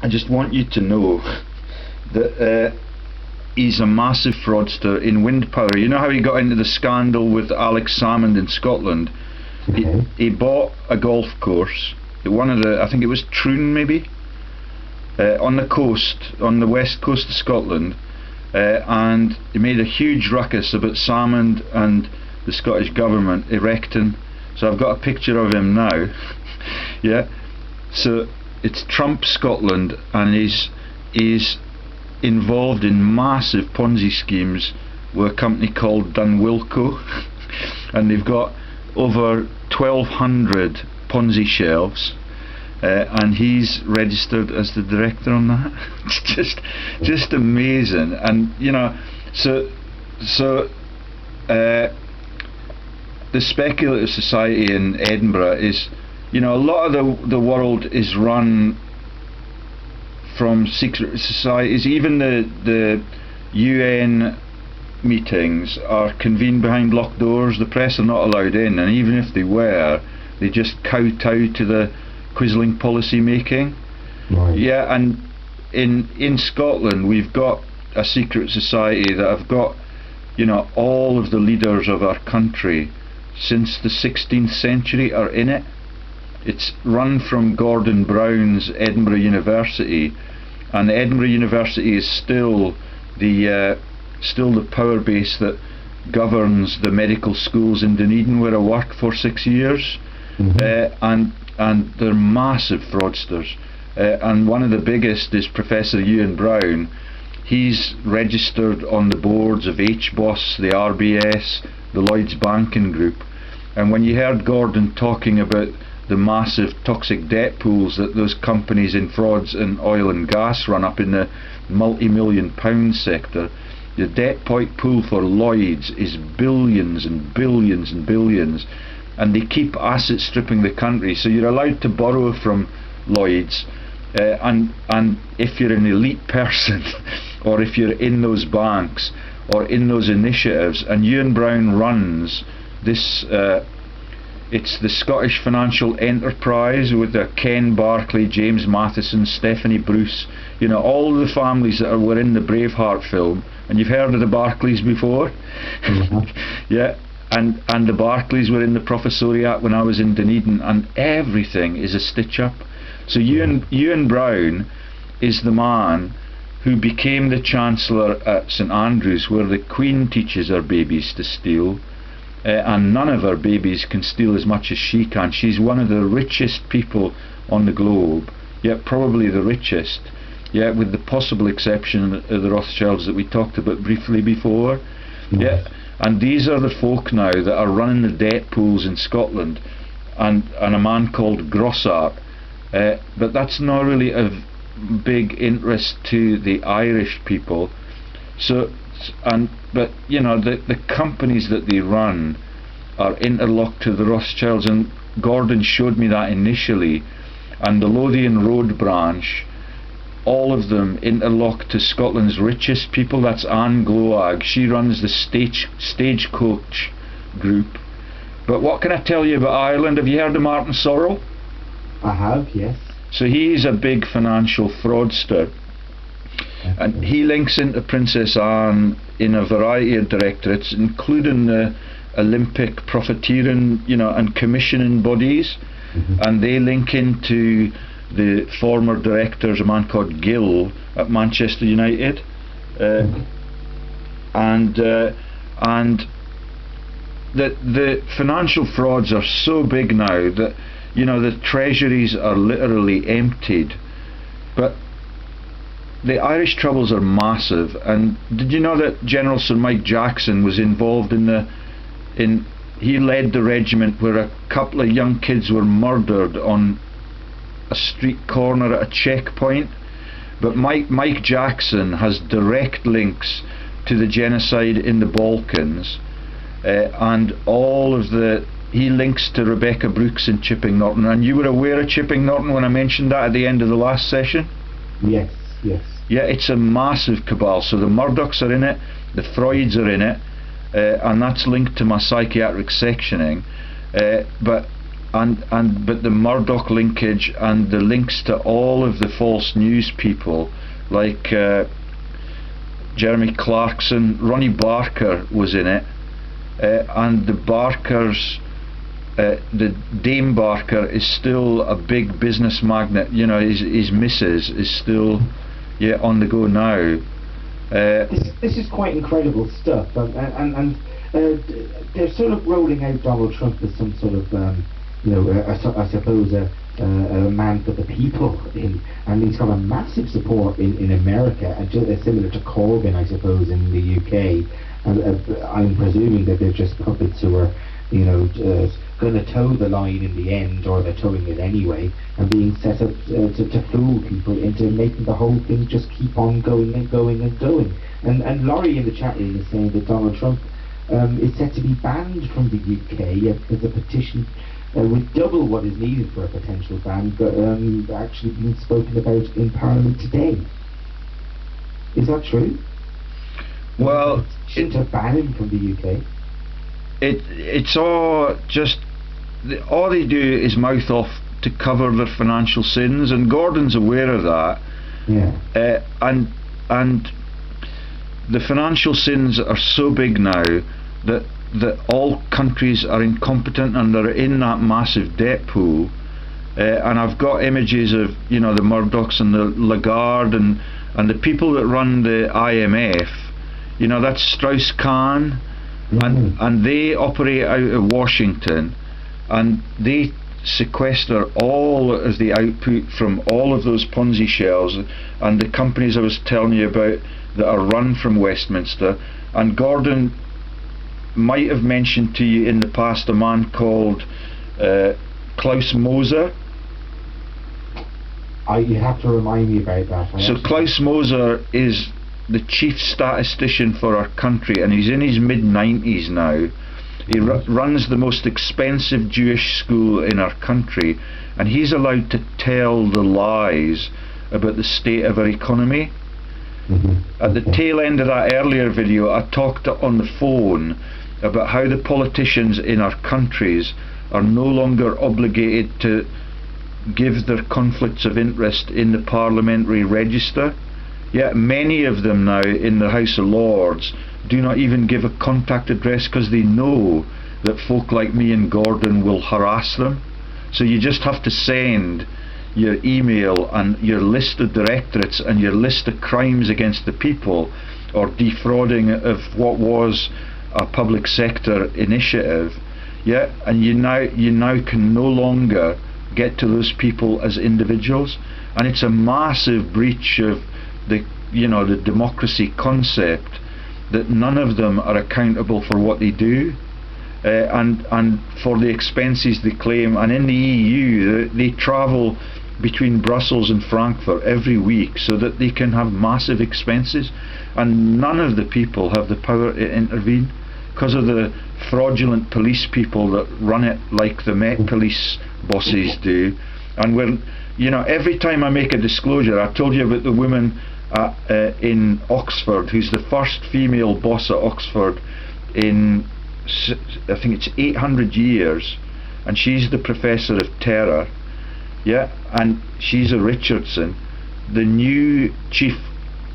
I just want you to know that he's a massive fraudster in wind power. You know how he got into the scandal with Alex Salmond in Scotland? He bought a golf course, one of the, I think it was Troon maybe, on the coast, on the west coast of Scotland, and he made a huge ruckus about Salmond and the Scottish government erecting. So I've got a picture of him now. Yeah, so it's Trump Scotland, and he's involved in massive Ponzi schemes with a company called Dunwilco, and they've got over 1,200 Ponzi shelves, and he's registered as the director on that. It's just amazing. And you know, so the Speculative Society in Edinburgh is, you know, a lot of the world is run from secret societies. Even the UN meetings are convened behind locked doors. The press are not allowed in, and even if they were, they just kowtow to the quisling policy making. Right. Yeah, and in Scotland we've got a secret society that have got, you know, all of the leaders of our country since the 16th century are in it. It's run from Gordon Brown's Edinburgh University, and Edinburgh University is still the power base that governs the medical schools in Dunedin, where I worked for 6 years. And they're massive fraudsters, and one of the biggest is Professor Ewan Brown. He's registered on the boards of HBOS, the RBS, the Lloyds banking group. And when you heard Gordon talking about the massive toxic debt pools that those companies in frauds and oil and gas run up in the multi-million pound sector, the debt pool for Lloyds is billions and billions and billions, and they keep asset stripping the country. So you're allowed to borrow from Lloyds, and if you're an elite person or if you're in those banks or in those initiatives, and Ewan Brown runs this, it's the Scottish Financial Enterprise with Ken Barclay, James Matheson, Stephanie Bruce, you know, all the families that were in the Braveheart film. And you've heard of the Barclays before? Yeah, and the Barclays were in the Professoriate when I was in Dunedin, and everything is a stitch up. So Ewan Brown is the man who became the Chancellor at St Andrews, where the Queen teaches her babies to steal, and none of her babies can steal as much as she can. She's one of the richest people on the globe, yet probably the richest, yeah, with the possible exception of the Rothschilds that we talked about briefly before. Yeah, and these are the folk now that are running the debt pools in Scotland, and a man called Grossart, but that's not really of big interest to the Irish people. So, but you know, the companies that they run are interlocked to the Rothschilds, and Gordon showed me that initially. And the Lothian Road branch, all of them interlocked to Scotland's richest people. That's Anne Gloag. She runs the Stagecoach group. But what can I tell you about Ireland? Have you heard of Martin Sorrell? I have, yes. So he's a big financial fraudster, and he links into Princess Anne in a variety of directorates, including the Olympic profiteering, you know, and commissioning bodies, and they link into the former directors, a man called Gill at Manchester United, and the financial frauds are so big now that, you know, the treasuries are literally emptied. But the Irish troubles are massive. And did you know that General Sir Mike Jackson was involved he led the regiment where a couple of young kids were murdered on a street corner at a checkpoint? But Mike Jackson has direct links to the genocide in the Balkans, and he links to Rebekah Brooks in Chipping Norton. And you were aware of Chipping Norton when I mentioned that at the end of the last session? Yes, yes. Yeah, it's a massive cabal. So the Murdochs are in it, the Freuds are in it, and that's linked to my psychiatric sectioning. But but the Murdoch linkage and the links to all of the false news people like Jeremy Clarkson, Ronnie Barker was in it, and the Barkers, the Dame Barker is still a big business magnate. You know, his missus is still on the go now. This is quite incredible stuff, and they're sort of rolling out Donald Trump as some sort of I suppose a man for the people, and he's got a massive support in America, and similar to Corbyn, I suppose, in the UK. And I'm presuming that they're just puppets who are, going to toe the line in the end, or they're towing it anyway, and being set up to fool people into making the whole thing just keep on going and going and going. And Laurie in the chat room is saying that Donald Trump is set to be banned from the UK because the petition would double what is needed for a potential ban, but actually being spoken about in Parliament today. Is that true? Well, shouldn't have banned him from the UK. It's all just all they do is mouth off to cover their financial sins, and Gordon's aware of that. Yeah. And the financial sins are so big now that all countries are incompetent and they're in that massive debt pool. And I've got images of the Murdochs and the Lagarde and the people that run the IMF. That's Strauss Kahn, and they operate out of Washington, and they sequester all of the output from all of those Ponzi shells and the companies I was telling you about that are run from Westminster. And Gordon might have mentioned to you in the past a man called Clause MOSER. You have to remind me about that. So Clause MOSER is the chief statistician for our country, and he's in his mid-90s now. He runs the most expensive Jewish school in our country, and he's allowed to tell the lies about the state of our economy. At the tail end of that earlier video, I talked on the phone about how the politicians in our countries are no longer obligated to give their conflicts of interest in the parliamentary register. Yet many of them now in the House of Lords do not even give a contact address because they know that folk like me and Gordon will harass them. So you just have to send your email and your list of directorates and your list of crimes against the people, or defrauding of what was a public sector initiative, and you now can no longer get to those people as individuals, and it's a massive breach of the democracy concept that none of them are accountable for what they do, and for the expenses they claim. And in the EU they travel between Brussels and Frankfurt every week so that they can have massive expenses, and none of the people have the power to intervene because of the fraudulent police people that run it like the Met Police bosses do. And when every time I make a disclosure, I told you about the woman in Oxford who's the first female boss at Oxford in I think it's 800 years, and she's the professor of terror, and she's a Richardson. The new chief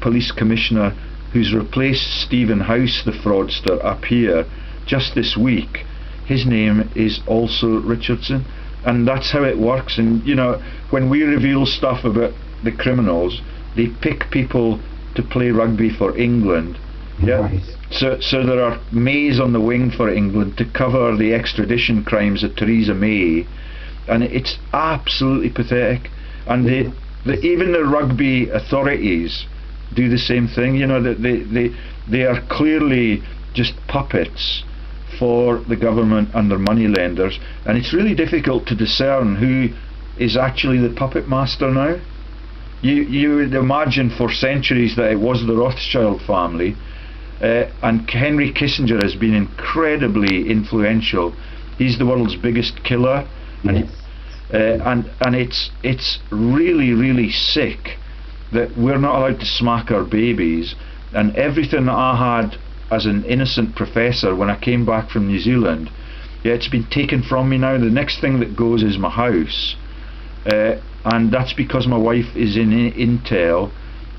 police commissioner who's replaced Stephen House, the fraudster, up here just this week, his name is also Richardson. And that's how it works. And when we reveal stuff about the criminals, they pick people to play rugby for England. Right. So there are Mays on the wing for England to cover the extradition crimes of Theresa May, and it's absolutely pathetic. And even the rugby authorities do the same thing. They are clearly just puppets for the government and their moneylenders, and it's really difficult to discern who is actually the puppet master now. You would imagine for centuries that it was the Rothschild family, and Henry Kissinger has been incredibly influential. He's the world's biggest killer, and it's really, really sick that we're not allowed to smack our babies. And everything that I had as an innocent professor when I came back from New Zealand, Yeah, it's been taken from me now. The next thing that goes is my house, and that's because my wife is in Intel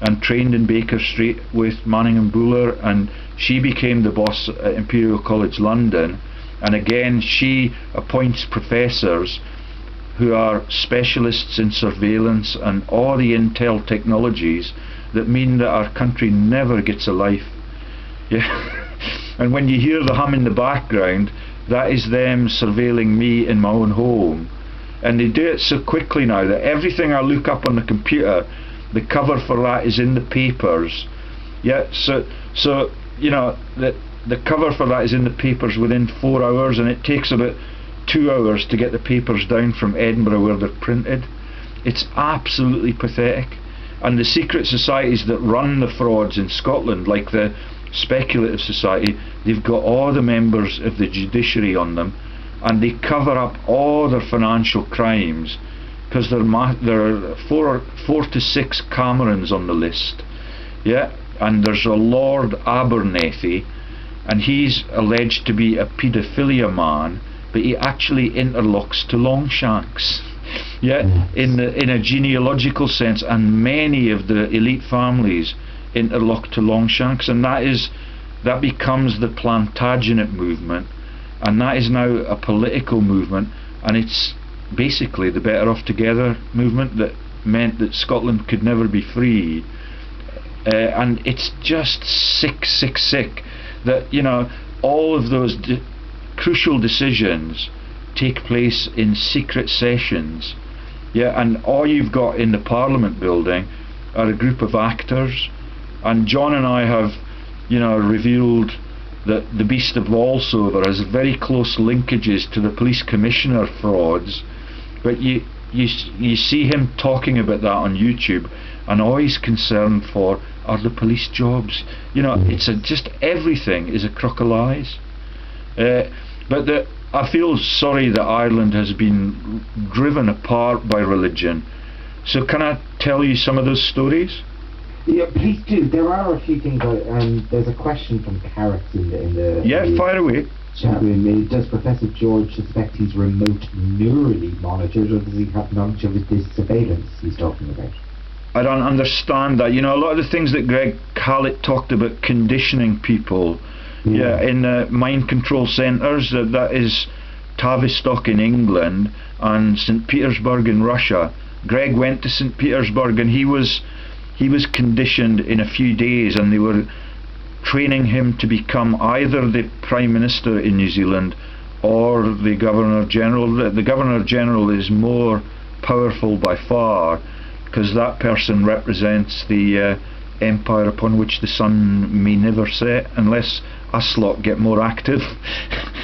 and trained in Baker Street with Manning and Buller, and she became the boss at Imperial College London, and again she appoints professors who are specialists in surveillance and all the intel technologies that mean that our country never gets a life. Yeah. And when you hear the hum in the background, that is them surveilling me in my own home, and they do it so quickly now that everything I look up on the computer, the cover for that is in the papers. Yeah, so you know, the cover for that is in the papers within 4 hours, and it takes about 2 hours to get the papers down from Edinburgh where they're printed. It's absolutely pathetic. And the secret societies that run the frauds in Scotland, like the Speculative Society, they've got all the members of the judiciary on them, and they cover up all their financial crimes, because there are four to six Camerons on the list. Yeah, and there's a Lord Abernethy, and he's alleged to be a paedophilia man, but he actually interlocks to Longshanks. Yeah, in a genealogical sense, and many of the elite families interlock to Longshanks, and that becomes the Plantagenet movement, and that is now a political movement, and it's basically the Better Off Together movement that meant that Scotland could never be free. And it's just sick that, you know, all of those crucial decisions take place in secret sessions. Yeah, and all you've got in the Parliament building are a group of actors, and John and I have, you know, revealed that the beast of Bolsover has very close linkages to the police commissioner frauds, but you see him talking about that on YouTube, and all he's concerned for are the police jobs. You know, it's just everything is a crock of lies. But I feel sorry that Ireland has been driven apart by religion. So can I tell you some of those stories? Yeah, please do. There are a few things. There's a question from Carrot in the yeah, fire away. Chat with me. Does Professor George suspect he's remote neurally monitored, or does he have knowledge of this surveillance he's talking about? I don't understand that. You know, a lot of the things that Greg Hallett talked about, conditioning people, yeah, in mind control centres, that is Tavistock in England and St Petersburg in Russia. Greg went to St Petersburg, and he was conditioned in a few days, and they were training him to become either the Prime Minister in New Zealand or the Governor General. The Governor General is more powerful by far, because that person represents the empire upon which the sun may never set, unless us lot get more active.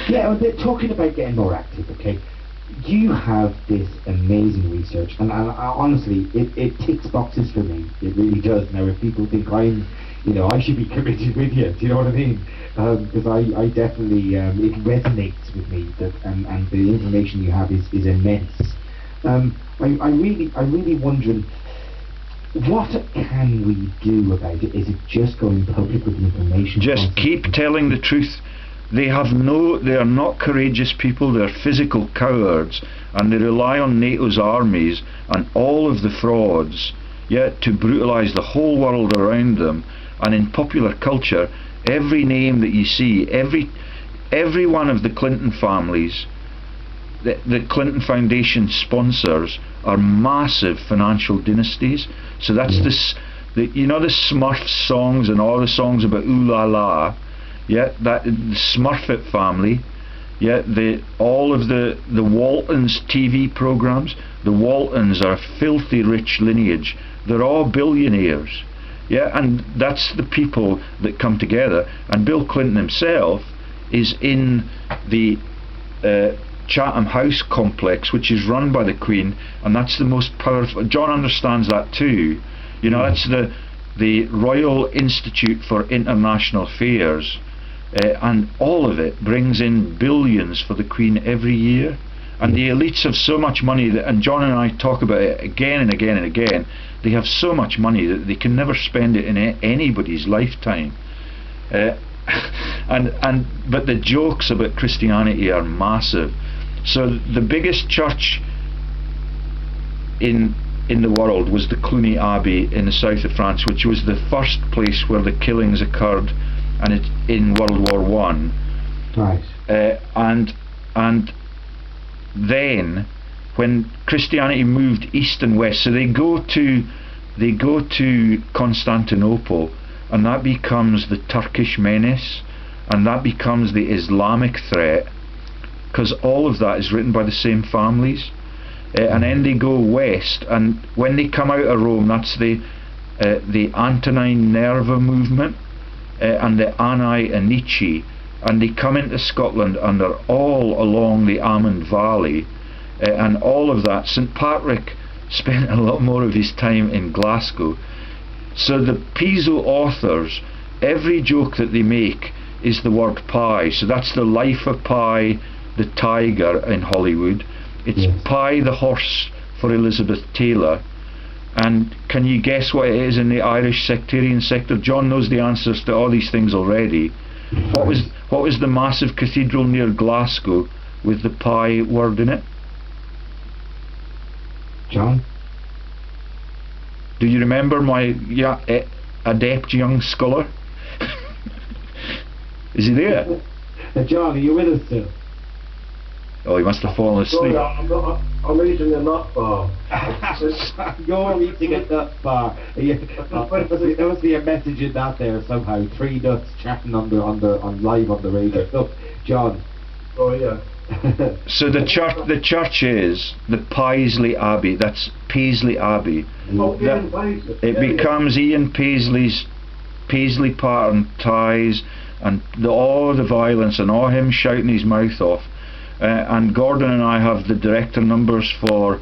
Yeah, well, they're talking about getting more active, okay? You have this amazing research, and honestly, it ticks boxes for me. It really does. Now, if people think I should be committed with you, do you know what I mean? Because I definitely, it resonates with me, that and the information you have is immense. I'm really wondering, what can we do about it? Is it just going public with the information? Just keep telling the truth. They are not courageous people, they're physical cowards, and they rely on NATO's armies and all of the frauds, yet to brutalise the whole world around them. And in popular culture, every name that you see, every one of the Clinton families, the Clinton Foundation sponsors are massive financial dynasties. So that's the Smurfs songs and all the songs about ooh la la. Yeah, that the Smurfit family. Yeah, all of the Waltons TV programs. The Waltons are a filthy rich lineage. They're all billionaires. Yeah, and that's the people that come together. And Bill Clinton himself is in the Chatham House complex, which is run by the Queen, and that's the most powerful. John understands that too. You know, that's the Royal Institute for International Affairs, and all of it brings in billions for the Queen every year. And the elites have so much money that, and John and I talk about it again and again and again, they have so much money that they can never spend it in anybody's lifetime. but the jokes about Christianity are massive. So the biggest church in the world was the Cluny Abbey in the south of France, which was the first place where the killings occurred, and it in World War One. Right. And then when Christianity moved east and west, so they go to Constantinople, and that becomes the Turkish menace, and that becomes the Islamic threat, because all of that is written by the same families. And then they go west, and when they come out of Rome, that's the Antonine Nerva movement and the Ani Anici, and they come into Scotland, and they're all along the Amond Valley, and all of that. St Patrick spent a lot more of his time in Glasgow. So the Piso authors, every joke that they make is the word pie. So that's the life of Pi the tiger in Hollywood. It's yes. Pi the horse for Elizabeth Taylor. And can you guess what it is in the Irish sectarian sector? John knows the answers to all these things already. What was the massive cathedral near Glasgow with the Pi word in it? John? Do you remember my adept young scholar? Is he there? John, are you with us still? Oh, he must have fallen asleep. Sorry, I'm eating a nut bar. You're eating a nut bar. There must be a message in that there somehow. 3 nuts chatting on live on the radio. Look, John. Oh yeah. So the church is the Paisley Abbey. That's Paisley Abbey. Oh, Ian Paisley. It becomes Ian Paisley's Paisley pattern ties, and all the violence and all him shouting his mouth off. And Gordon and I have the director numbers for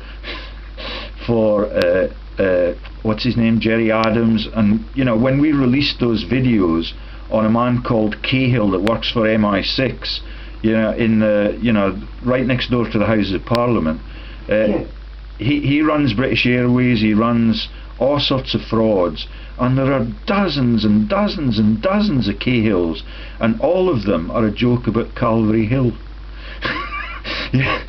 what's his name, Jerry Adams, and you know, when we released those videos on a man called Cahill that works for MI6, you know, in the, you know, right next door to the Houses of Parliament. Yes. He runs British Airways, he runs all sorts of frauds, and there are dozens and dozens and dozens of Cahills, and all of them are a joke about Calvary Hill. Yeah.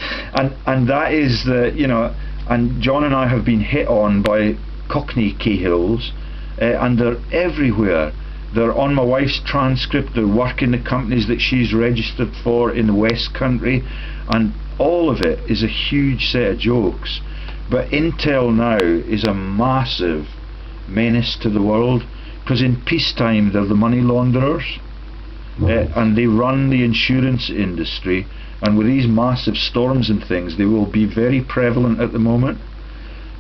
And that is the, you know, and John and I have been hit on by Cockney Cahills, and they're everywhere. They're on my wife's transcript, they're working the companies that she's registered for in the West Country, and all of it is a huge set of jokes. But Intel now is a massive menace to the world, because in peacetime they're the money launderers, and they run the insurance industry, and with these massive storms and things they will be very prevalent at the moment.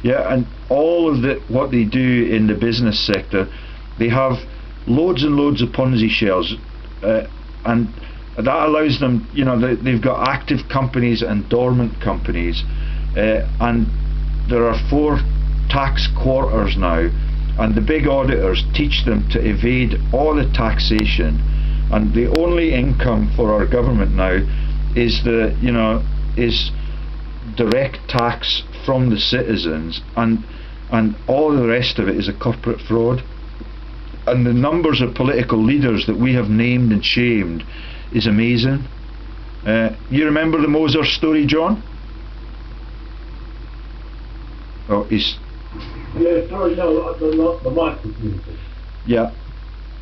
Yeah, and all of what they do in the business sector, they have loads and loads of Ponzi shells, and that allows them, you know, they've got active companies and dormant companies, and there are 4 tax quarters now, and the big auditors teach them to evade all the taxation, and the only income for our government now is is direct tax from the citizens, and all the rest of it is a corporate fraud. And the numbers of political leaders that we have named and shamed is amazing. You remember the Moser story, John? Oh, he's... Yeah, sorry, no, the mic was muted. Yeah.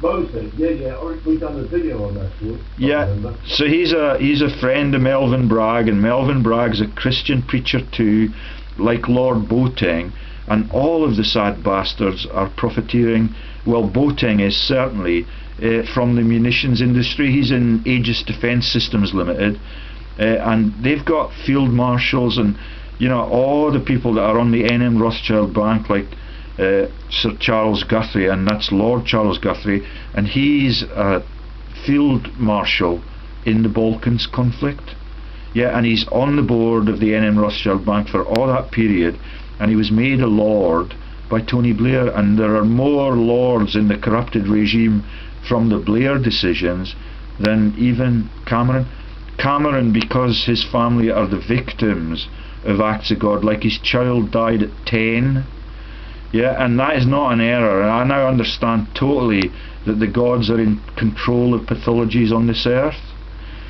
Moser, yeah, we've done a video on that, too. Yeah, so he's a friend of Melvyn Bragg, and Melvyn Bragg's a Christian preacher too, like Lord Boateng, and all of the sad bastards are profiteering. Well, Boateng is certainly from the munitions industry. He's in Aegis Defence Systems Limited, and they've got field marshals and, you know, all the people that are on the NM Rothschild Bank, like Sir Charles Guthrie, and that's Lord Charles Guthrie, and he's a field marshal in the Balkans conflict. Yeah, and he's on the board of the NM Rothschild Bank for all that period, and he was made a lord by Tony Blair, and there are more lords in the corrupted regime from the Blair decisions than even Cameron. Cameron, because his family are the victims of acts of God, like his child died at 10, Yeah, and that is not an error. And I now understand totally that the gods are in control of pathologies on this earth.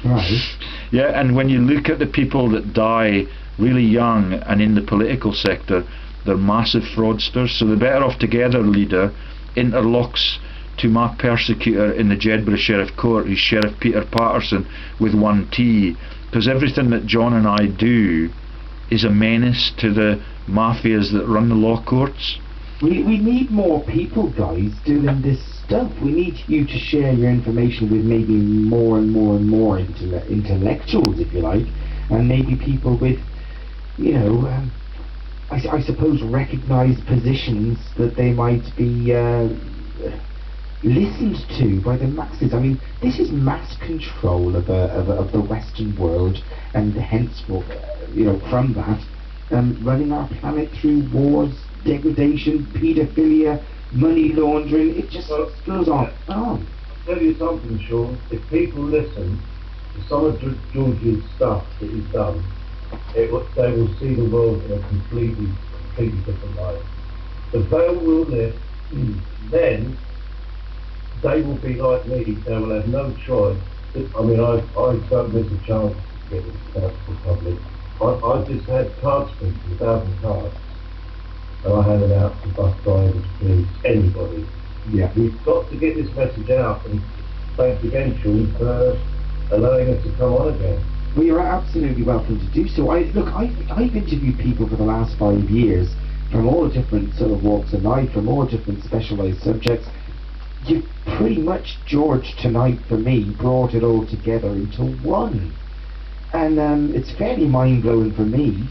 Right. Yeah, and when you look at the people that die really young and in the political sector, they're massive fraudsters. So the Better Off Together leader interlocks to my persecutor in the Jedburgh Sheriff Court, who's Sheriff Peter Patterson with one T, because everything that John and I do is a menace to the mafias that run the law courts. We need more people, guys, doing this stuff. We need you to share your information with maybe more and more and more intellectuals, if you like, and maybe people with, you know, I suppose recognised positions that they might be listened to by the masses. I mean, this is mass control of the Western world, and hence, you know, from that, running our planet through wars, degradation, paedophilia, money laundering. It just goes on and on. I'll tell you something, Sean. If people listen to some of George's stuff that he's done, they will see the world in a completely different light. The veil will lift, then they will be like me. They will have no choice. I mean, I don't miss a chance to get this out to the public. I just had cards printed, 1,000 cards, and I handed out to bus drivers, police, anybody. Yeah. We've got to get this message out, and thanks again, Sean, for allowing us to come on again. Well, you're absolutely welcome to do so. I've interviewed people for the last 5 years from all different sort of walks of life, from all different specialised subjects. You've pretty much, George, tonight for me, brought it all together into one. And it's fairly mind-blowing for me.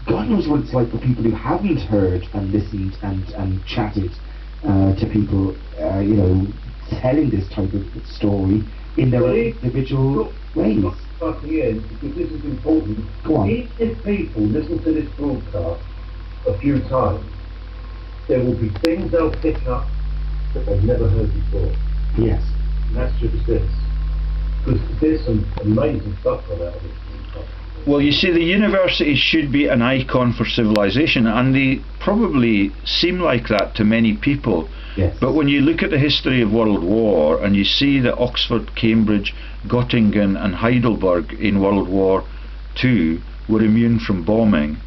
God knows what it's like for people who haven't heard and listened and chatted to people, you know, telling this type of story in their individual ways. At the end, because this is important. Go on. If people listen to this broadcast a few times, there will be things they'll pick up that they've never heard before. Yes. And that's just this. Because there's some amazing stuff on out of this. Well, you see, the universities should be an icon for civilization, and they probably seem like that to many people. Yes. But when you look at the history of World War and you see that Oxford, Cambridge, Göttingen and Heidelberg in World War II were immune from bombing,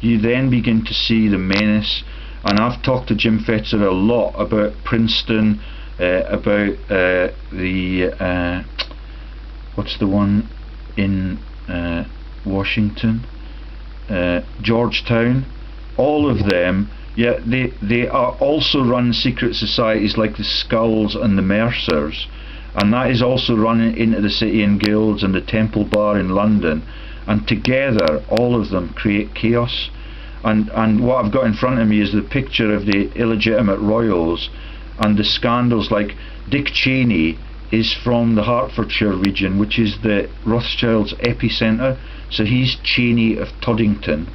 you then begin to see the menace. And I've talked to Jim Fetzer a lot about Princeton, about what's the one in Washington, Georgetown, all of them. Yeah, they are also run secret societies like the Skulls and the Mercers, and that is also run into the City and Guilds and the Temple Bar in London, and together all of them create chaos. And what I've got in front of me is the picture of the illegitimate royals and the scandals. Like Dick Cheney is from the Hertfordshire region, which is the Rothschilds' epicentre, so he's Cheney of Toddington.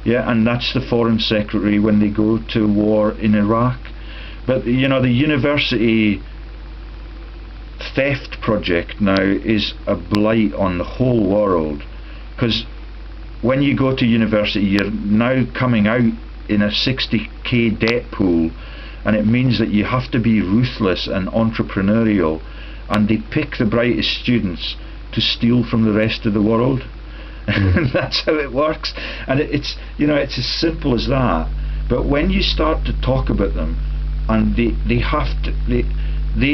Yeah, and that's the foreign secretary when they go to war in Iraq. But you know, the university theft project now is a blight on the whole world, because when you go to university you're now coming out in a 60k debt pool, and it means that you have to be ruthless and entrepreneurial, and they pick the brightest students to steal from the rest of the world. That's how it works, and it's, you know, it's as simple as that. But when you start to talk about them, and they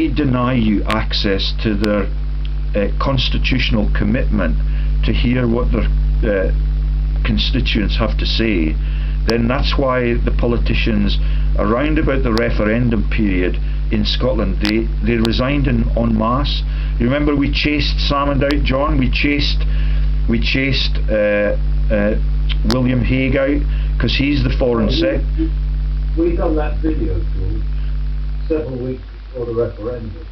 deny you access to their constitutional commitment to hear what their constituents have to say, then that's why the politicians around about the referendum period in Scotland, they resigned en masse. You remember we chased Salmond out, John? We chased William Hague out because he's the foreign sec. We done that video, George, several weeks before the referendum,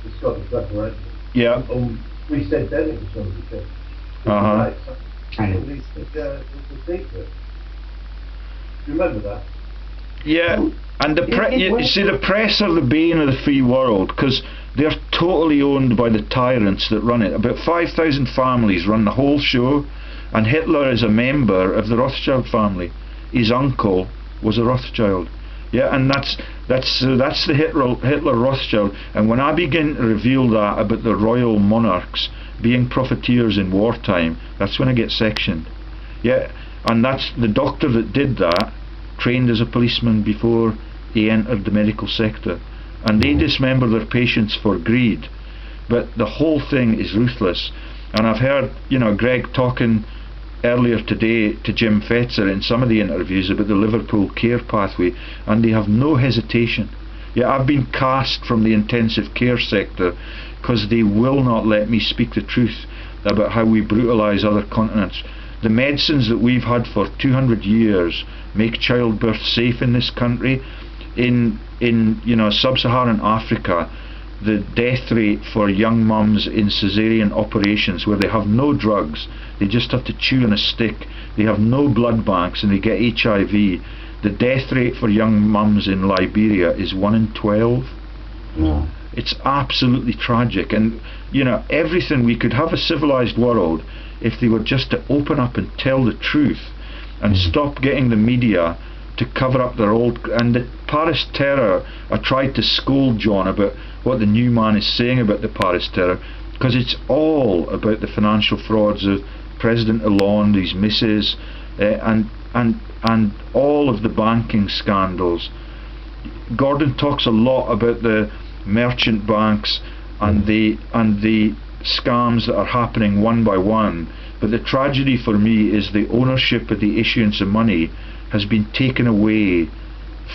the Scottish referendum. Yeah. We said then it was going to be fixed. It's a secret. Do you remember that? Yeah, and you see, the press are the bane of the free world, because they're totally owned by the tyrants that run it. About 5,000 families run the whole show, and Hitler is a member of the Rothschild family. His uncle was a Rothschild. Yeah, and that's the Hitler Rothschild. And when I begin to reveal that about the royal monarchs being profiteers in wartime, that's when I get sectioned. Yeah, and that's the doctor that did that, trained as a policeman before he entered the medical sector, and they dismember their patients for greed. But the whole thing is ruthless. And I've heard, Greg talking earlier today to Jim Fetzer in some of the interviews about the Liverpool care pathway, and they have no hesitation. Yeah, I've been cast from the intensive care sector because they will not let me speak the truth about how we brutalise other continents. The medicines that we've had for 200 years make childbirth safe in this country. In sub-Saharan Africa, the death rate for young mums in caesarean operations where they have no drugs, they just have to chew on a stick, they have no blood banks and they get HIV, the death rate for young mums in Liberia is 1 in 12. Yeah. It's absolutely tragic. And everything, we could have a civilized world if they were just to open up and tell the truth and stop getting the media to cover up their old. And the Paris terror, I tried to scold John about what the new man is saying about the Paris terror, because it's all about the financial frauds of President Hollande, his missus, and all of the banking scandals. Gordon talks a lot about the merchant banks and the scams that are happening one by one, but the tragedy for me is the ownership of the issuance of money has been taken away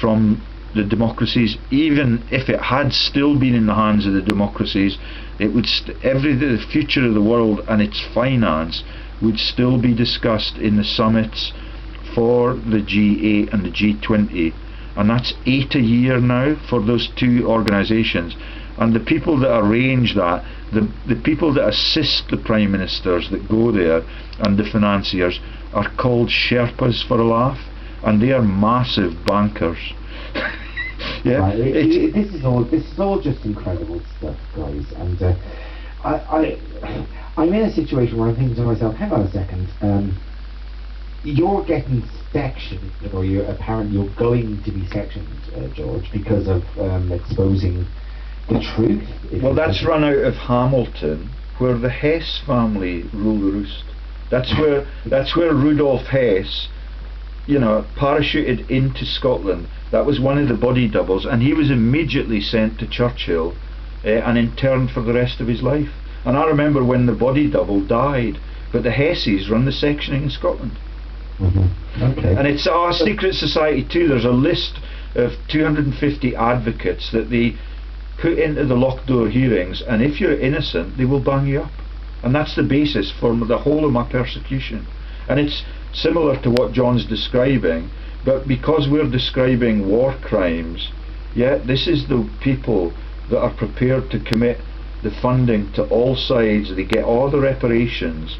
from the democracies. Even if it had still been in the hands of the democracies, it would the future of the world and its finance would still be discussed in the summits for the G8 and the G20, and that's 8 a year now for those two organisations. And the people that arrange that, the people that assist the prime ministers that go there and the financiers are called Sherpas for a laugh, and they are massive bankers. Yeah, right. This is all just incredible stuff, guys. And I'm in a situation where I'm thinking to myself, hang on a second, you're getting sectioned, or you're going to be sectioned, George, because of exposing the truth. Well, that's run out of Hamilton, where the Hess family rule the roost. That's where Rudolf Hess, parachuted into Scotland. That was one of the body doubles, and he was immediately sent to Churchill and interned for the rest of his life. And I remember when the body double died, but the Hesses run the sectioning in Scotland. Okay. And it's our secret society too. There's a list of 250 advocates that they put into the locked door hearings, and if you're innocent, they will bang you up. And that's the basis for the whole of my persecution. And it's similar to what John's describing, but because we're describing war crimes, this is the people that are prepared to commit the funding to all sides. They get all the reparations,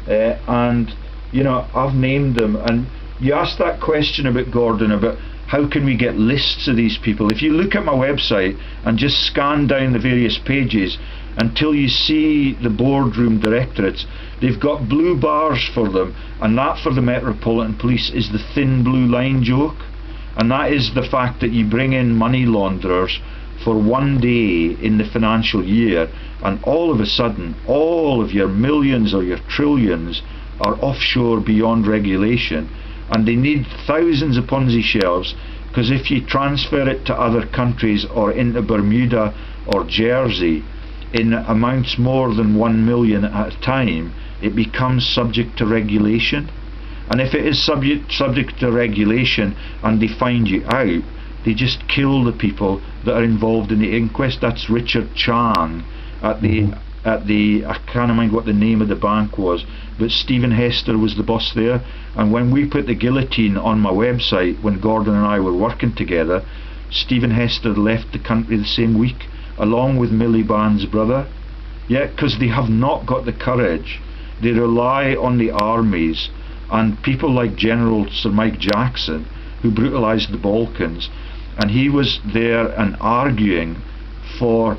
and I've named them. And you asked that question about Gordon, about how can we get lists of these people. If you look at my website and just scan down the various pages until you see the boardroom directorates, they've got blue bars for them, and that for the Metropolitan Police is the thin blue line joke, and that is the fact that you bring in money launderers for one day in the financial year, and all of a sudden all of your millions or your trillions are offshore beyond regulation, and they need thousands of Ponzi shelves, because if you transfer it to other countries or into Bermuda or Jersey in amounts more than 1 million at a time, it becomes subject to regulation. And if it is subject to regulation and they find you out, they just kill the people that are involved in the inquest. That's Richard Chang at the I can't remember what the name of the bank was, but Stephen Hester was the boss there. And when we put the guillotine on my website, when Gordon and I were working together, Stephen Hester left the country the same week, along with Miliband's brother. Because they have not got the courage. They rely on the armies and people like General Sir Mike Jackson, who brutalised the Balkans, and he was there and arguing for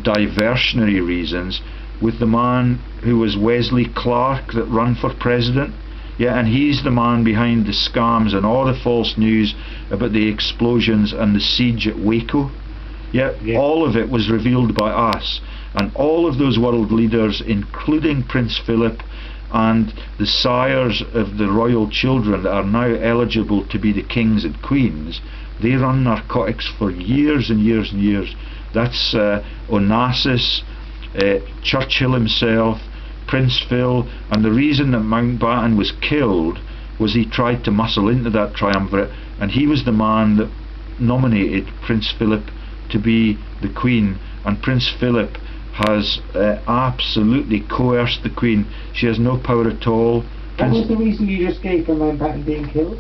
diversionary reasons with the man who was Wesley Clark that run for president. Yeah, and he's the man behind the scams and all the false news about the explosions and the siege at Waco. Yeah, all of it was revealed by us, and all of those world leaders, including Prince Philip and the sires of the royal children that are now eligible to be the kings and queens, they run narcotics for years and years and years. That's Onassis, Churchill himself, Prince Phil, and the reason that Mountbatten was killed was he tried to muscle into that triumvirate, and he was the man that nominated Prince Philip to be the Queen, and Prince Philip has absolutely coerced the Queen. She has no power at all. What was the reason you just gave for Mountbatten being killed?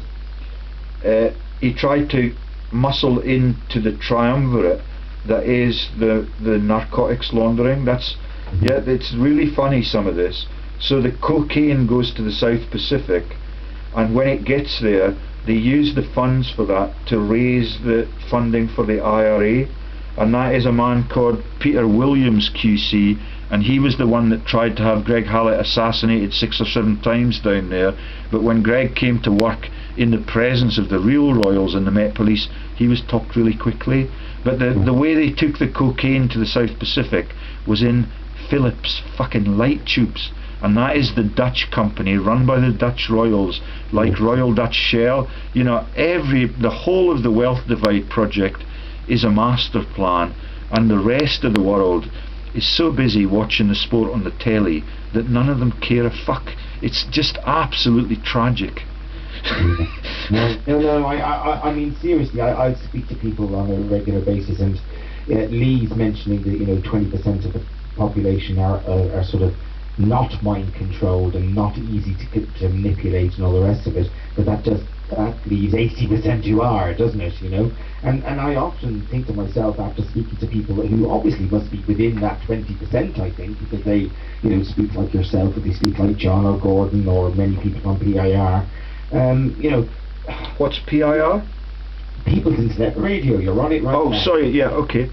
He tried to muscle into the triumvirate that is the narcotics laundering. That's it's really funny, some of this. So the cocaine goes to the South Pacific, and when it gets there they use the funds for that to raise the funding for the IRA, and that is a man called Peter Williams QC, and he was the one that tried to have Greg Hallett assassinated 6 or 7 times down there. But when Greg came to work in the presence of the real royals and the Met Police, he was topped really quickly. But the way they took the cocaine to the South Pacific was in Philips fucking light tubes, and that is the Dutch company run by the Dutch royals, like Royal Dutch Shell. You know, the whole of the Wealth Divide project is a master plan, and the rest of the world is so busy watching the sport on the telly that none of them care a fuck. It's just absolutely tragic. No, I mean seriously, I speak to people on a regular basis, and Lee's mentioning that 20% of the population are sort of not mind controlled and not easy to manipulate and all the rest of it, but that leaves 80% who are, doesn't it? And I often think to myself, after speaking to people who obviously must be within that 20%, I think, because they speak like yourself, or they speak like John or Gordon or many people on PIR. What's PIR? People's Internet Radio. You're on it right now. Oh, sorry. Yeah. Okay.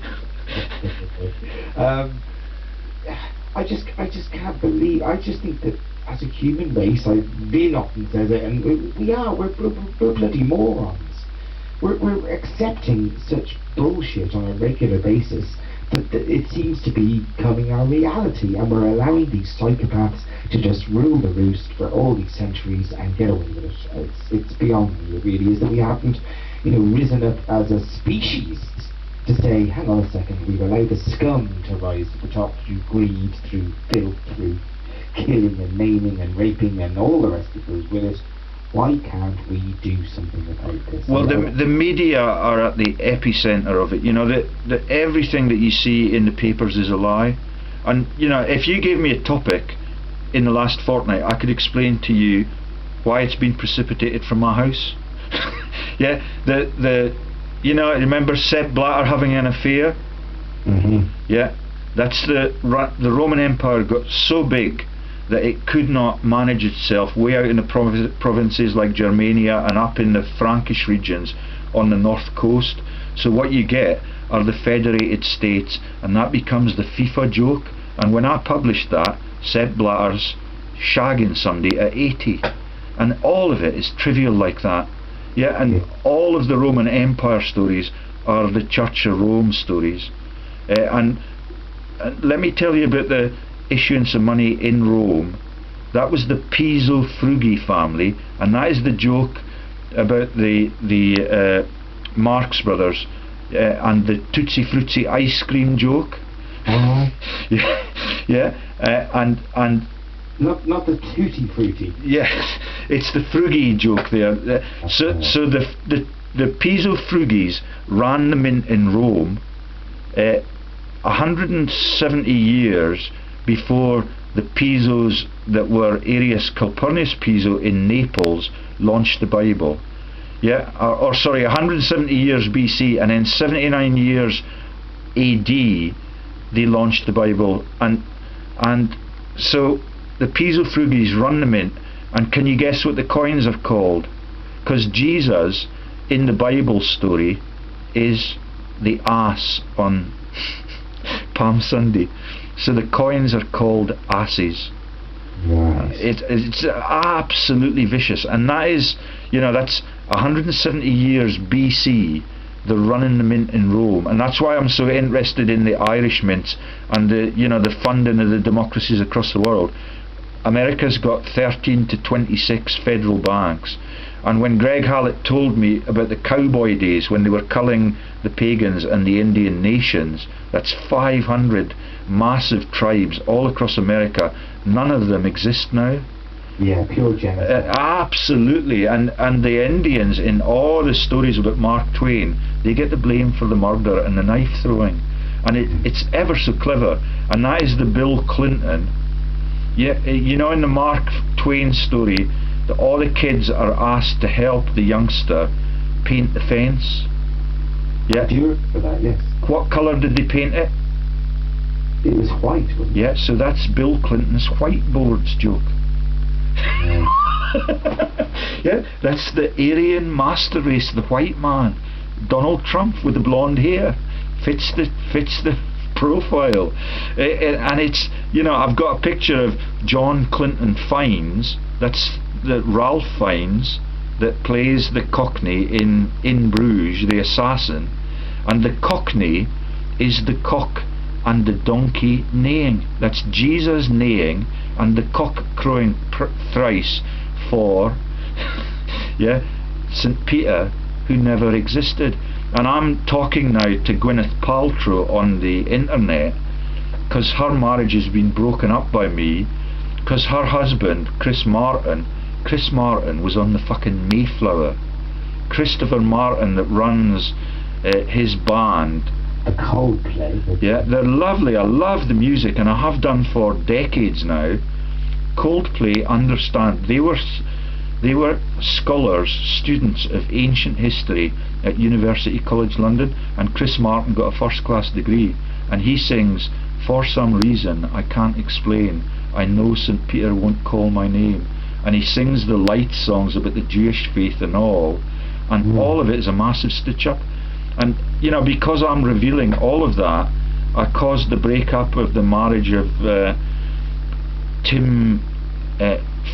I just can't believe. I just think that as a human race, Vin often says it, and we're bloody morons. We're accepting such bullshit on a regular basis that it seems to be becoming our reality, and we're allowing these psychopaths to just rule the roost for all these centuries and get away with it. It's beyond me, it really is, that we haven't risen up as a species to say, hang on a second, we've allowed the scum to rise to the top through greed, through filth, through killing and maiming and raping and all the rest that goes with it. Why can't we do something about this? Well, the media are at the epicenter of it. That everything that you see in the papers is a lie. And if you gave me a topic in the last fortnight, I could explain to you why it's been precipitated from my house. Yeah, remember Sepp Blatter having an affair? Yeah, that's the Roman Empire got so big that it could not manage itself way out in the provinces like Germania and up in the Frankish regions on the north coast. So what you get are the federated states, and that becomes the FIFA joke. And when I published that, Sepp Blatter's shagging somebody at 80, and all of it is trivial like that. Yeah, and all of the Roman Empire stories are the Church of Rome stories. And let me tell you about the issuance of money in Rome. That was the Piso-Frugi family, and that is the joke about the Marx brothers and the Tootsie Frutti ice cream joke. And not the Tutti Frutti. Yes, it's the Frugi joke there. So the Piso-Frugis ran the mint in Rome 170 years before the Pisos that were Arius Calpurnius Piso in Naples launched the Bible. Yeah, or sorry, 170 years BC, and then 79 years AD they launched the Bible, and so the Piso-Frugis run the mint. And can you guess what the coins are called? Because Jesus in the Bible story is the ass on Palm Sunday, so the coins are called asses. Right. Right. It's absolutely vicious, and that is, that's 170 years BC. They're running the mint in Rome, and that's why I'm so interested in the Irish mints and the funding of the democracies across the world. America's got 13 to 26 federal banks, and when Greg Hallett told me about the cowboy days when they were culling the pagans and the Indian nations, that's 500 massive tribes all across America. None of them exist now. Yeah, pure genocide. Absolutely, and the Indians, in all the stories about Mark Twain, they get the blame for the murder and the knife throwing, and it's ever so clever. And that is the Bill Clinton. Yeah, in the Mark Twain story, all the kids are asked to help the youngster paint the fence. Yeah. Do you remember that? Yes. What colour did they paint it? It was white, wasn't it? Yeah, so that's Bill Clinton's whiteboards joke. Yeah, that's the Aryan master race, the white man. Donald Trump with the blonde hair fits the profile, and it's I've got a picture of John Clinton Fiennes. That's the Ralph Fiennes that plays the Cockney in Bruges, the assassin, and the Cockney is the cock and the donkey neighing. That's Jesus neighing and the cock crowing thrice for St Peter, who never existed. And I'm talking now to Gwyneth Paltrow on the internet because her marriage has been broken up by me, because her husband Chris Martin was on the fucking Mayflower. Christopher Martin, that runs his band, a Coldplay. Yeah, they're lovely. I love the music, and I have done for decades now. Coldplay understand. They were scholars, students of ancient history at University College London, and Chris Martin got a first-class degree, and he sings, "For some reason I can't explain, I know St Peter won't call my name," and he sings the light songs about the Jewish faith and all, and all of it is a massive stitch-up. And because I'm revealing all of that, I caused the breakup of the marriage of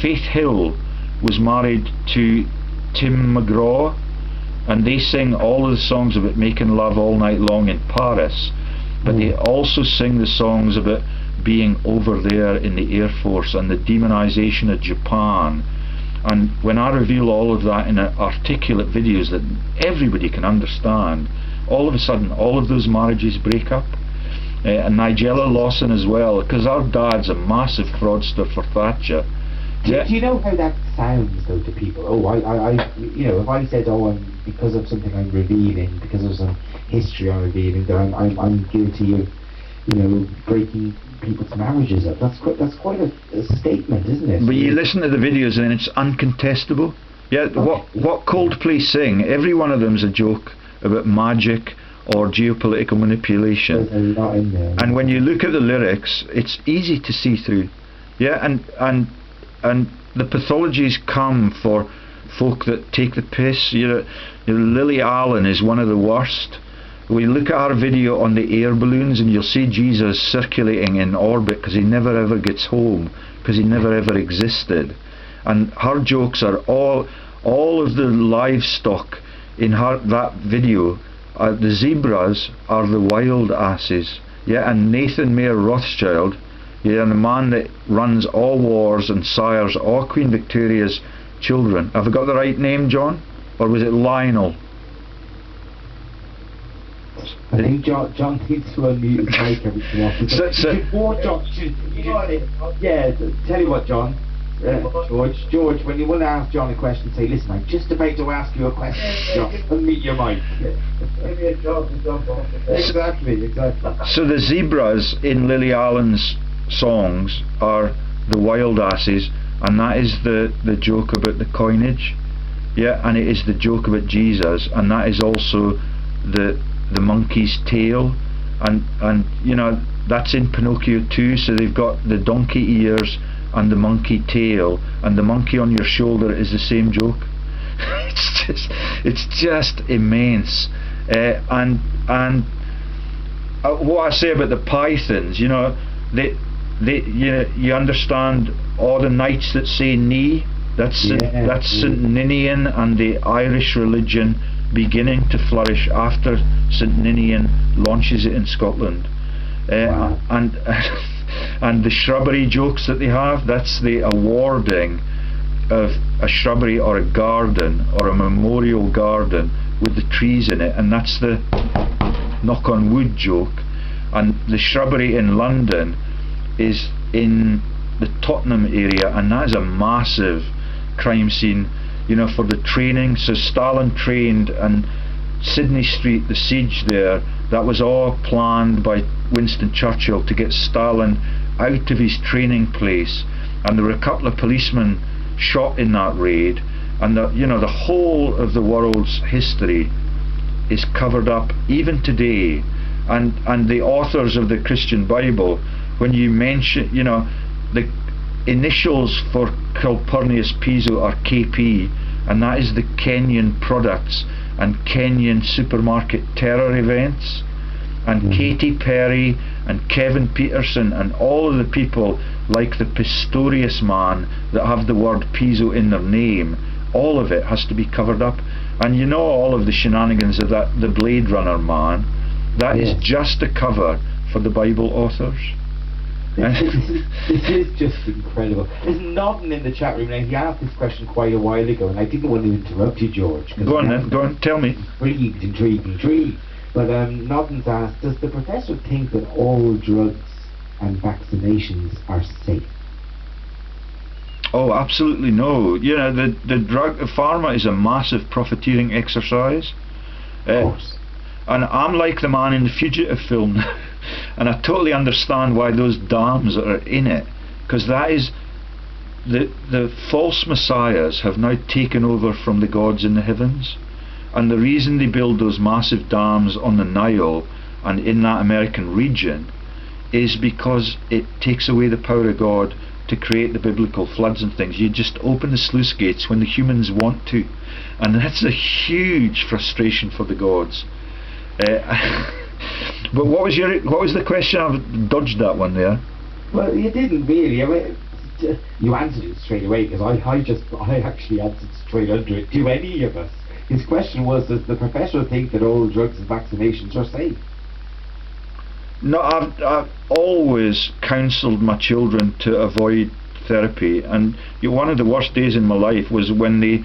Faith Hill was married to Tim McGraw, and they sing all of the songs about making love all night long in Paris, but they also sing the songs about being over there in the Air Force and the demonization of Japan. And when I reveal all of that in articulate videos that everybody can understand, all of a sudden all of those marriages break up. And Nigella Lawson as well, because our dad's a massive fraudster for Thatcher. Do you know how that sounds though to people? Oh, if I said, because of something I'm revealing, because of some history I'm revealing, that I'm guilty of, breaking people's marriages up. That's quite a statement, isn't it? But you listen to the videos and it's uncontestable. Yeah, okay. What Coldplay sing, every one of them's a joke about magic or geopolitical manipulation. There's a lot in there. And when you look at the lyrics, it's easy to see through. Yeah, and the pathologies come for folk that take the piss. Lily Allen is one of the worst. We look at our video on the air balloons and you'll see Jesus circulating in orbit because he never ever gets home, because he never ever existed. And her jokes are all of the livestock in that video. The zebras are the wild asses. Yeah, and Nathan Mayer Rothschild, yeah, and the man that runs all wars and sires all Queen Victoria's children. Have I got the right name, John? Or was it Lionel? I think John needs to unmute his mic every tell you what, John. George, when you want to ask John a question, say, "Listen, I'm just about to ask you a question." John, unmute your mic. Exactly. So the zebras in Lily Allen's songs are the wild asses, and that is the joke about the coinage. Yeah, and it is the joke about Jesus, and that is also the monkey's tail, and that's in Pinocchio too. So they've got the donkey ears and the monkey tail, and the monkey on your shoulder is the same joke. it's just immense. And what I say about the pythons, you understand all the nights that say nee. That's St Ninian and the Irish religion beginning to flourish after St Ninian launches it in Scotland. Wow. And the shrubbery jokes that they have, that's the awarding of a shrubbery or a garden or a memorial garden with the trees in it, and that's the knock on wood joke. And the shrubbery in London is in the Tottenham area, and that is a massive crime scene, for the training. So Stalin trained, and Sydney Street, the siege there, that was all planned by Winston Churchill to get Stalin out of his training place, and there were a couple of policemen shot in that raid, and the whole of the world's history is covered up even today. And the authors of the Christian Bible, when you mention, the initials for Calpurnius Piso are KP, and that is the Kenyan products and Kenyan supermarket terror events. And Katy Perry and Kevin Peterson and all of the people like the Pistorius man that have the word Piso in their name, all of it has to be covered up. And all of the shenanigans of the Blade Runner man, that is just a cover for the Bible authors. This is just incredible. There's Norton in the chat room now. He asked this question quite a while ago, and I didn't want to interrupt you, George. Go on, tell me. Intrigued. But Norton's asked, does the professor think that all drugs and vaccinations are safe? Oh, absolutely no. The pharma is a massive profiteering exercise. Of course. And I'm like the man in the Fugitive film, and I totally understand why those dams are in it, because that is the false messiahs have now taken over from the gods in the heavens, and the reason they build those massive dams on the Nile and in that American region is because it takes away the power of God to create the biblical floods and things. You just open the sluice gates when the humans want to, and that's a huge frustration for the gods. But what was the question? I've dodged that one there. Well, you didn't really. I mean, you answered it straight away, because I actually answered straight under it. Do any of us? His question was, does the professor think that all drugs and vaccinations are safe? No, I've always counselled my children to avoid therapy, and one of the worst days in my life was when they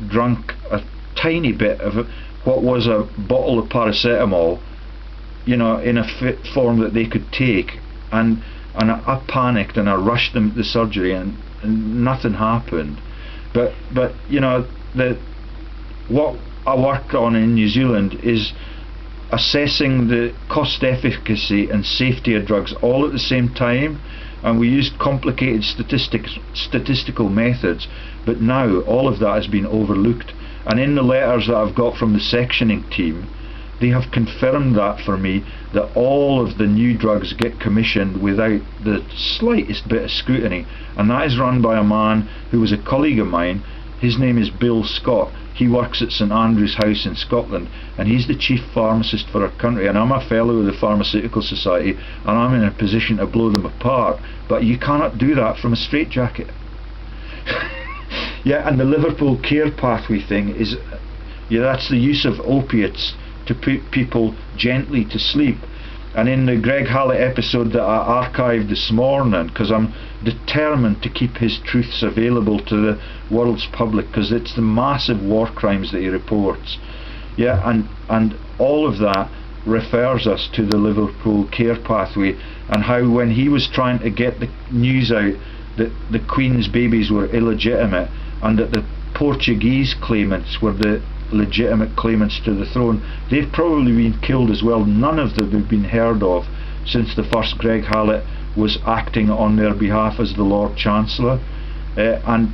drank a tiny bit of what was a bottle of paracetamol, in a form that they could take, and I panicked and I rushed them to the surgery, and nothing happened. But what I work on in New Zealand is assessing the cost efficacy and safety of drugs all at the same time, and we used complicated statistical methods, but now all of that has been overlooked. And in the letters that I've got from the sectioning team, they have confirmed that for me, that all of the new drugs get commissioned without the slightest bit of scrutiny, and that is run by a man who was a colleague of mine. His name is Bill Scott. He works at St Andrews House in Scotland, and he's the chief pharmacist for our country, and I'm a fellow of the Pharmaceutical Society, and I'm in a position to blow them apart, but you cannot do that from a straitjacket. Yeah, and the Liverpool care pathway thing is, that's the use of opiates to put people gently to sleep. And in the Greg Hallett episode that I archived this morning, because I'm determined to keep his truths available to the world's public, because it's the massive war crimes that he reports. Yeah, and all of that refers us to the Liverpool care pathway, and how when he was trying to get the news out that the Queen's babies were illegitimate, and that the Portuguese claimants were the legitimate claimants to the throne, they've probably been killed as well. None of them have been heard of since the first Greg Hallett was acting on their behalf as the Lord Chancellor, and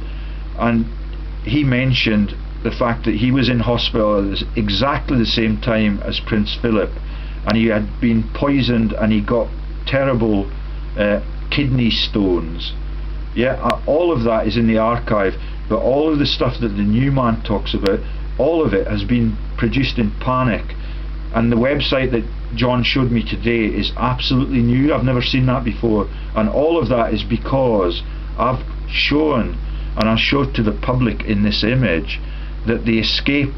he mentioned the fact that he was in hospital at exactly the same time as Prince Philip, and he had been poisoned and he got terrible kidney stones. Yeah, all of that is in the archive, but all of the stuff that the new man talks about, all of it has been produced in panic, and the website that John showed me today is absolutely new. I've never seen that before, and all of that is because I've shown, and I showed to the public in this image, that the escape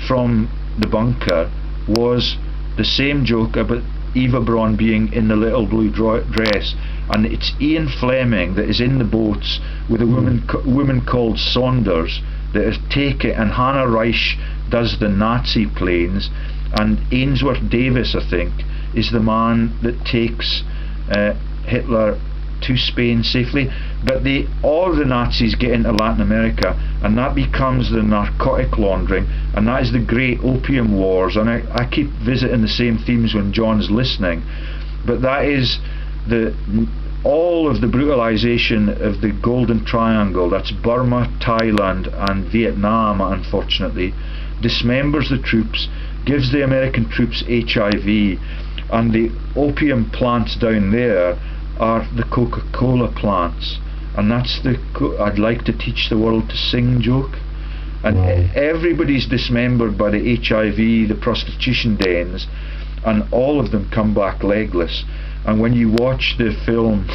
from the bunker was the same joke about Eva Braun being in the little blue dress, and it's Ian Fleming that is in the boats with a woman called Saunders that is take it, and Hannah Reich does the Nazi planes, and Ainsworth Davis, I think, is the man that takes Hitler to Spain safely. But all the Nazis get into Latin America, and that becomes the narcotic laundering, and that is the great opium wars. And I keep visiting the same themes when John's listening, but that is all of the brutalization of the Golden Triangle, that's Burma, Thailand and Vietnam, unfortunately, dismembers the troops, gives the American troops HIV, and the opium plants down there are the Coca-Cola plants, and that's I'd like to teach the world to sing joke. And everybody's dismembered by the HIV, the prostitution dens, and all of them come back legless. And when you watch the film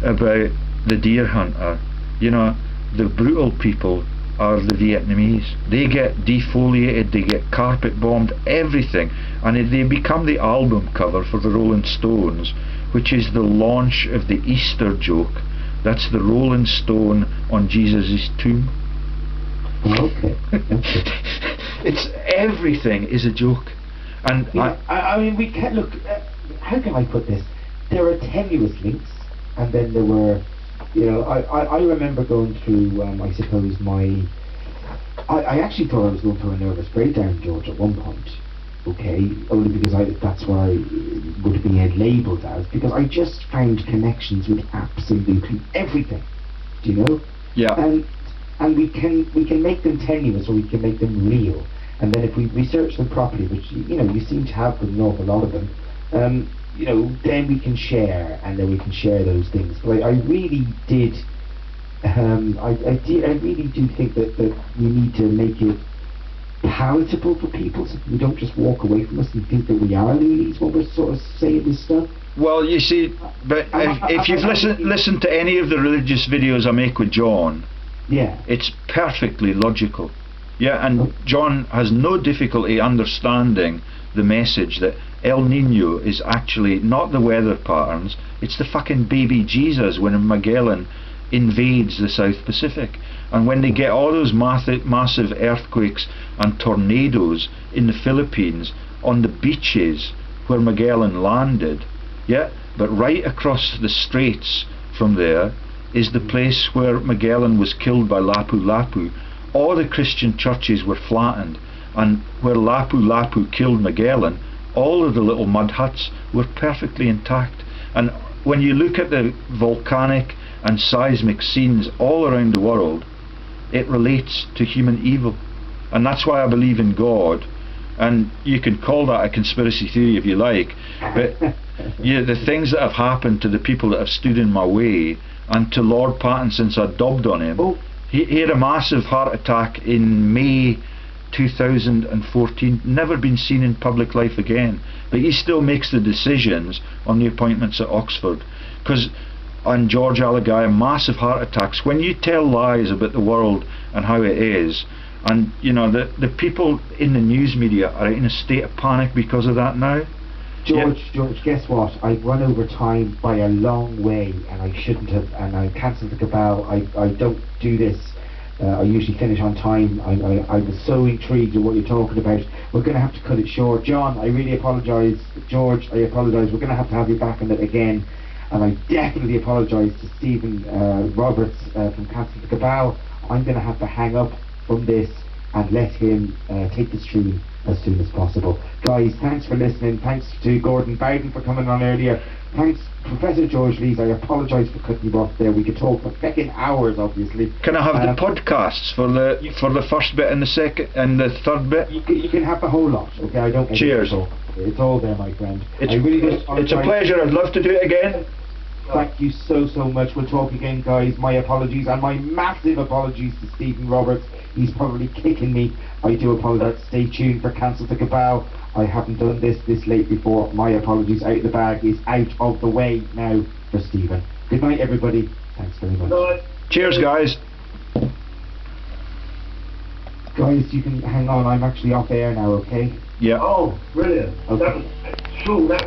about the deer hunter, you know, the brutal people are the Vietnamese. They get defoliated, they get carpet bombed, everything, and they become the album cover for the Rolling Stones, which is the launch of the Easter joke. That's the Rolling Stone on Jesus' tomb. Okay. It's everything is a joke. And yeah, I mean, we can look. How can I put this? There are tenuous links, and then there were, you know, I remember going through, I suppose, I actually thought I was going through a nervous breakdown, George, at one point. Okay, only because that's what I would be labelled as, because I just found connections with absolutely everything. Do you know? Yeah. And we can make them tenuous, or we can make them real. And then if we research them properly, which you know you seem to have with an awful lot of them, you know, then we can share, and then we can share those things. But I really did, I really do think that we need to make it palatable for people, so we don't just walk away from us and think that we are loonies when we're sort of saying this stuff. Well, you see, but if you've listened to any of the religious videos I make with John, yeah, it's perfectly logical. Yeah, and John has no difficulty understanding the message that El Nino is actually not the weather patterns, it's the fucking baby Jesus when Magellan invades the South Pacific. And when they get all those massive earthquakes and tornadoes in the Philippines on the beaches where Magellan landed, yeah, but right across the straits from there is the place where Magellan was killed by Lapu-Lapu. All the Christian churches were flattened, and where Lapu-Lapu killed Magellan, all of the little mud huts were perfectly intact. And when you look at the volcanic and seismic scenes all around the world, it relates to human evil. And that's why I believe in God. And you can call that a conspiracy theory if you like, but yeah, the things that have happened to the people that have stood in my way, and to Lord Patton since I dubbed on him. He had a massive heart attack in May 2014, never been seen in public life again, but he still makes the decisions on the appointments at Oxford. And George Alagaya, massive heart attacks. When you tell lies about the world and how it is, and you know, the people in the news media are in a state of panic because of that now. George, guess what? I've run over time by a long way, and I shouldn't have, and I cancelled the cabal. I don't do this. I usually finish on time. I was so intrigued at what you're talking about. We're going to have to cut it short. John, I really apologise. George, I apologise. We're going to have you back on it again. And I definitely apologise to Stephen Roberts from Cancel the Cabal. I'm going to have to hang up from this and let him take the stream as soon as possible. Guys, thanks for listening. Thanks to Gordon Bowden for coming on earlier. Thanks, Professor George Lees. I apologise for cutting you off there. We could talk for fucking hours, obviously. Can I have the podcasts for the first bit and the second and the third bit? You can have the whole lot. Okay, I don't. Cheers. It's all there, my friend. It's a pleasure. I'd love to do it again. Thank you so much. We'll talk again, guys. My apologies, and my massive apologies to Stephen Roberts. He's probably kicking me. I do apologise. Stay tuned for Cancel the Cabal. I haven't done this late before. My apologies. Out of the bag is out of the way now for Stephen. Good night, everybody. Thanks very much. Night. Cheers, guys. Guys, you can hang on. I'm actually off air now, okay? Yeah. Oh, brilliant. Okay. That was